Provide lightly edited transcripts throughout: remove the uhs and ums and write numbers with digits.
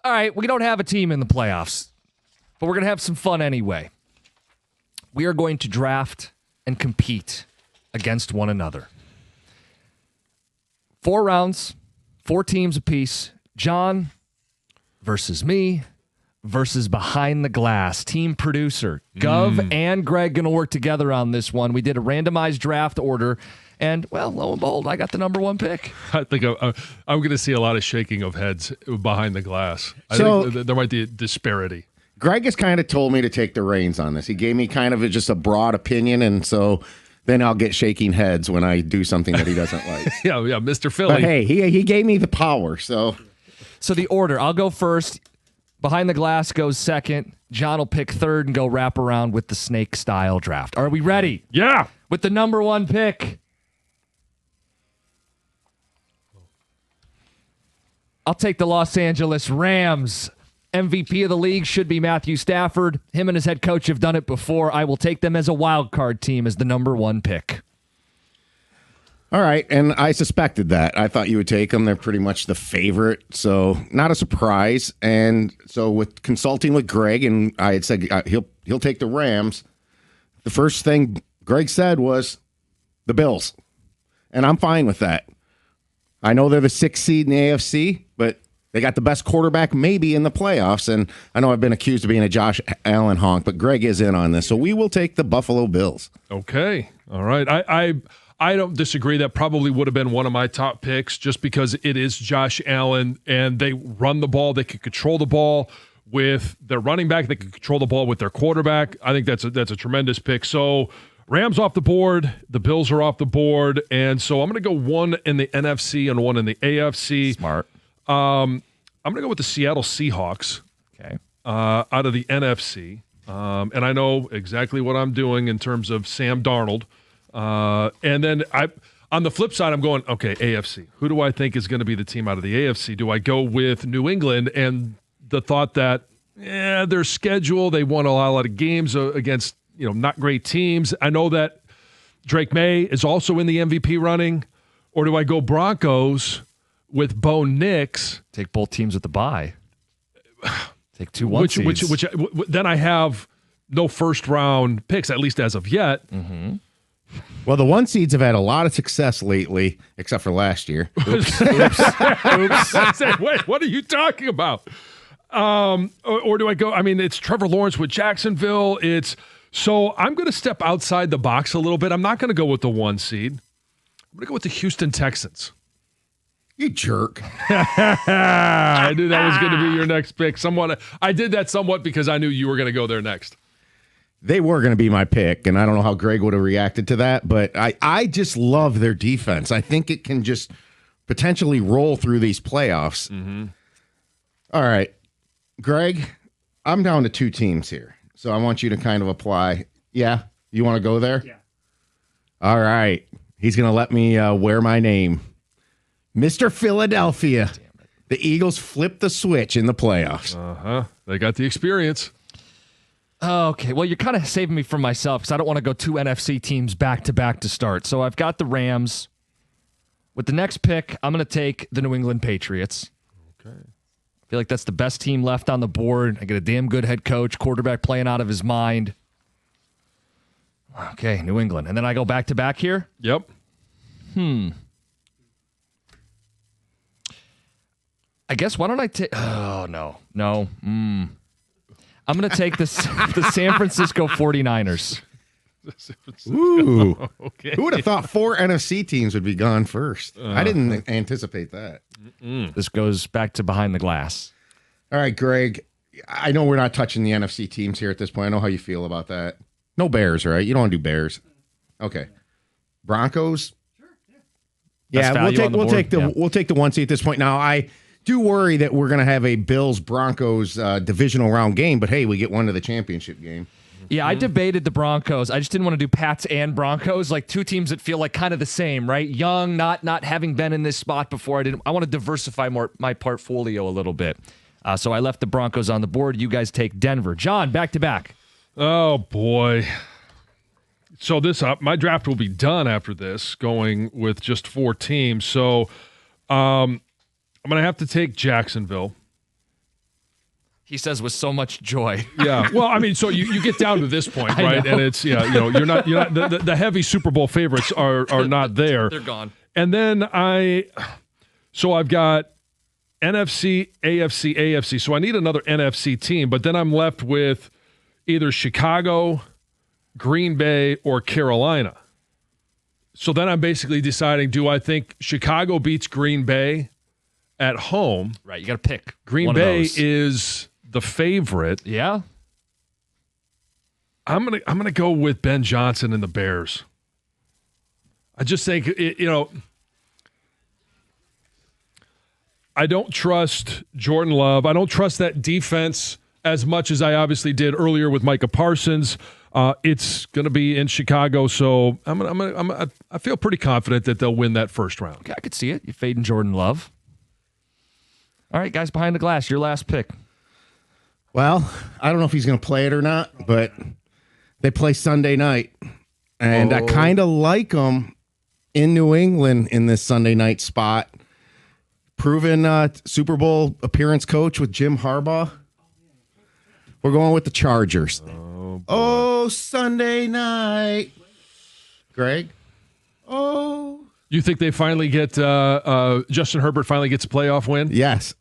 All right, we don't have a team in the playoffs, but we're going to have some fun anyway. We are going to draft and compete against one another. 4 rounds, 4 teams apiece. John versus me versus Behind the Glass. Team producer. Gov and Greg going to work together on this one. We did a randomized draft order, and, well, lo and behold, I got the number 1 pick. I think I'm going to see a lot of shaking of heads behind the glass. I think there might be a disparity. Greg has kind of told me to take the reins on this. He gave me kind of just a broad opinion, and so then I'll get shaking heads when I do something that he doesn't like. yeah, Mr. Philly. But hey, he gave me the power, so. So the order, I'll go first. Behind the Glass goes second. John will pick third and go wrap around with the snake-style draft. Are we ready? Yeah. With the number 1 pick. I'll take the Los Angeles Rams. MVP of the league should be Matthew Stafford. Him and his head coach have done it before. I will take them as a wild card team as the number 1 pick. All right, and I suspected that. I thought you would take them. They're pretty much the favorite, so not a surprise. And so with consulting with Greg, and I had said he'll take the Rams, the first thing Greg said was the Bills, and I'm fine with that. I know they're the 6th seed in the AFC, but they got the best quarterback maybe in the playoffs, and I know I've been accused of being a Josh Allen honk, but Greg is in on this, so we will take the Buffalo Bills. Okay, all right. I don't disagree. That probably would have been one of my top picks just because it is Josh Allen, and they run the ball. They can control the ball with their running back. They can control the ball with their quarterback. I think that's a tremendous pick. So Rams off the board. The Bills are off the board. And so I'm going to go 1 in the NFC and 1 in the AFC. Smart. I'm going to go with the Seattle Seahawks. Okay. Out of the NFC. And I know exactly what I'm doing in terms of Sam Darnold. And then on the flip side, I'm going, okay, AFC. Who do I think is going to be the team out of the AFC? Do I go with New England and the thought that, their schedule, they won a lot of games against, not great teams. I know that Drake May is also in the MVP running. Or do I go Broncos with Bo Nix? Take both teams with the bye. Take 2 1 seeds. Which then I have no first round picks, at least as of yet. Mm-hmm. Well, the 1 seeds have had a lot of success lately, except for last year. Oops. I said, wait, what are you talking about? Or do I go? I mean, it's Trevor Lawrence with Jacksonville. So I'm going to step outside the box a little bit. I'm not going to go with the 1 seed. I'm going to go with the Houston Texans. You jerk. I knew that was going to be your next pick. I did that somewhat because I knew you were going to go there next. They were going to be my pick, and I don't know how Greg would have reacted to that, but I just love their defense. I think it can just potentially roll through these playoffs. Mm-hmm. All right, Greg, I'm down to 2 teams here, so I want you to kind of apply. Yeah? You want to go there? Yeah. All right. He's going to let me wear my name. Mr. Philadelphia. The Eagles flipped the switch in the playoffs. Uh-huh. They got the experience. Okay, well, you're kind of saving me from myself because I don't want to go 2 NFC teams back-to-back to start. So I've got the Rams. With the next pick, I'm going to take the New England Patriots. Okay. I feel like that's the best team left on the board. I get a damn good head coach, quarterback playing out of his mind. Okay, New England. And then I go back-to-back here? Yep. I guess why don't I take... Oh, no. I'm going to take the San Francisco 49ers. Ooh. Okay. Who would have thought 4 NFC teams would be gone first? I didn't anticipate that. This goes back to Behind the Glass. All right, Greg. I know we're not touching the NFC teams here at this point. I know how you feel about that. No Bears, right? You don't want to do Bears. Okay. Broncos? Sure, yeah. Best value on the board. We'll take the 1 seed at this point. Now, I do worry that we're going to have a Bills-Broncos divisional round game, but hey, we get one to the championship game. Yeah, I debated the Broncos. I just didn't want to do Pats and Broncos, like 2 teams that feel like kind of the same, right? Young, not having been in this spot before. I want to diversify my portfolio a little bit. So I left the Broncos on the board. You guys take Denver. John, back-to-back. Oh, boy. So my draft will be done after this, going with just 4 teams. So I'm going to have to take Jacksonville. He says with so much joy. Yeah. Well, I mean, so you get down to this point, right? And it's you're not the heavy Super Bowl favorites are not there. They're gone. And then I've got NFC, AFC. So I need another NFC team, but then I'm left with either Chicago, Green Bay, or Carolina. So then I'm basically deciding, do I think Chicago beats Green Bay at home? Right, you got to pick. Green Bay is the favorite. Yeah. I'm gonna go with Ben Jansen and the Bears. I just think I don't trust Jordan Love. I don't trust that defense as much as I obviously did earlier with Micah Parsons. It's going to be in Chicago, so I feel pretty confident that they'll win that first round. Okay, I could see it. You're fading Jordan Love. All right, guys behind the glass, your last pick. Well, I don't know if he's going to play it or not, but they play Sunday night, and I kind of like them in New England in this Sunday night spot. Proven Super Bowl appearance coach with Jim Harbaugh. We're going with the Chargers. Oh, Sunday night. Greg? Oh. You think they finally get Justin Herbert finally gets a playoff win? Yes.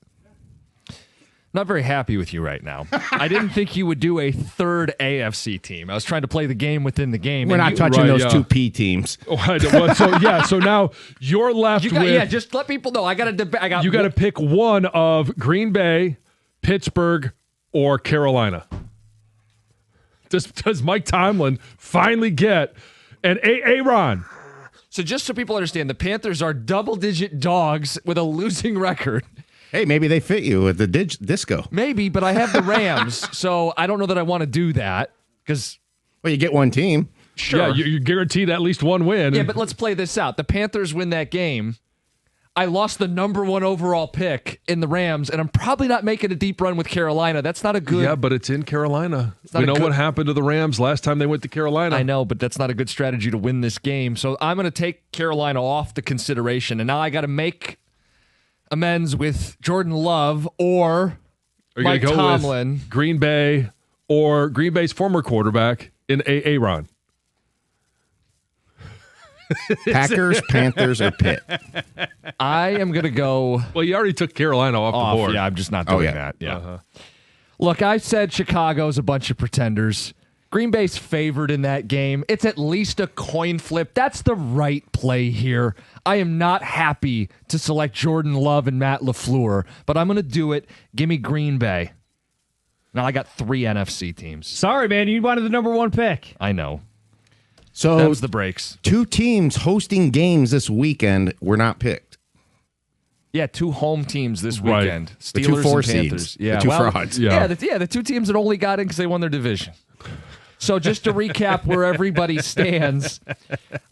Not very happy with you right now. I didn't think you would do a third AFC team. I was trying to play the game within the game. We're not touching those two P teams. So now you're left with. Yeah, just let people know. You got to pick one of Green Bay, Pittsburgh, or Carolina. Does Mike Tomlin finally get an Aaron? So just so people understand, the Panthers are double-digit dogs with a losing record. Hey, maybe they fit you with the disco. Maybe, but I have the Rams, so I don't know that I want to do that because. Well, you get one team. Sure. Yeah, you're guaranteed at least one win. Yeah, but let's play this out. The Panthers win that game. I lost the number 1 overall pick in the Rams, and I'm probably not making a deep run with Carolina. That's not a good. Yeah, but it's in Carolina. We know what happened to the Rams last time they went to Carolina. I know, but that's not a good strategy to win this game. So I'm going to take Carolina off the consideration, and now I got to make amends with Jordan Love or Mike Tomlin. With Green Bay or Green Bay's former quarterback in Aaron. Packers, Panthers, or Pitt? I am going to go. Well, you already took Carolina off the board. Yeah, I'm just not doing that. Yeah. Uh-huh. Look, I said Chicago's a bunch of pretenders. Green Bay's favored in that game. It's at least a coin flip. That's the right play here. I am not happy to select Jordan Love and Matt LaFleur, but I'm going to do it. Give me Green Bay. Now I got 3 NFC teams. Sorry, man. You wanted the number 1 pick. I know. So that was the breaks. 2 teams hosting games this weekend were not picked. Yeah, 2 home teams this weekend. Steelers the 2 4 and Panthers. Seeds. Yeah, the 2 frauds. Yeah, the 2 teams that only got in because they won their division. So just to recap where everybody stands,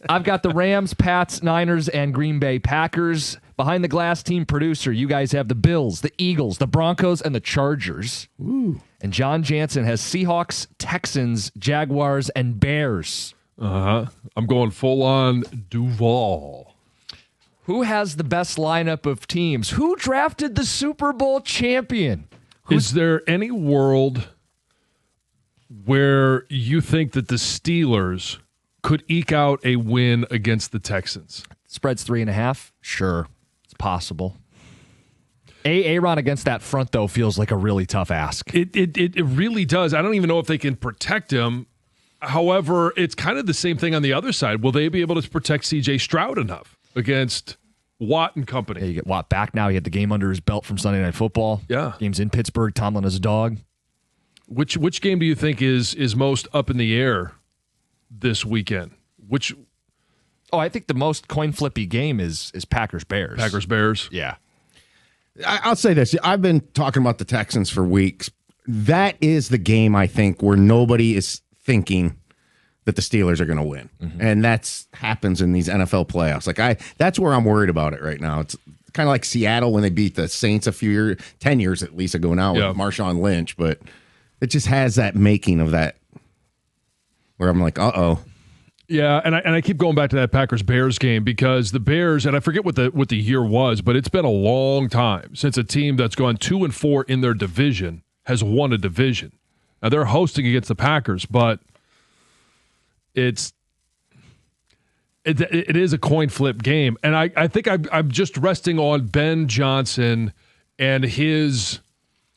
I've got the Rams, Pats, Niners, and Green Bay Packers. Behind the glass team producer, you guys have the Bills, the Eagles, the Broncos, and the Chargers. Ooh. And John Jansen has Seahawks, Texans, Jaguars, and Bears. I'm going full on Duval. Who has the best lineup of teams? Who drafted the Super Bowl champion? Is there any world where you think that the Steelers could eke out a win against the Texans? Spread's 3.5. Sure, it's possible. Aaron against that front, though, feels like a really tough ask. It really does. I don't even know if they can protect him. However, it's kind of the same thing on the other side. Will they be able to protect C.J. Stroud enough against Watt and company? Yeah, you get Watt back now. He had the game under his belt from Sunday Night Football. Yeah. Game's in Pittsburgh. Tomlin has a dog. Which game do you think is most up in the air this weekend? I think the most coin flippy game is Packers-Bears. Packers-Bears? Yeah. I'll say this. I've been talking about the Texans for weeks. That is the game, I think, where nobody is thinking that the Steelers are going to win. Mm-hmm. And that's happens in these NFL playoffs. That's where I'm worried about it right now. It's kind of like Seattle when they beat the Saints 10 years at least ago now with Marshawn Lynch, but it just has that making of that where I'm like, uh-oh. Yeah, and I keep going back to that Packers-Bears game because the Bears, and I forget what the year was, but it's been a long time since a team that's gone 2-4 in their division has won a division. Now, they're hosting against the Packers, but it is a coin flip game. And I think I'm just resting on Ben Jansen and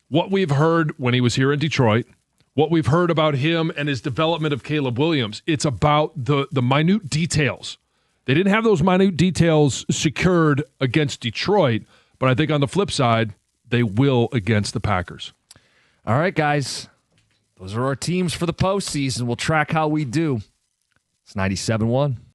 what we've heard when he was here in Detroit, what we've heard about him and his development of Caleb Williams. It's about the minute details. They didn't have those minute details secured against Detroit, but I think on the flip side, they will against the Packers. All right, guys. Those are our teams for the postseason. We'll track how we do. It's 97-1.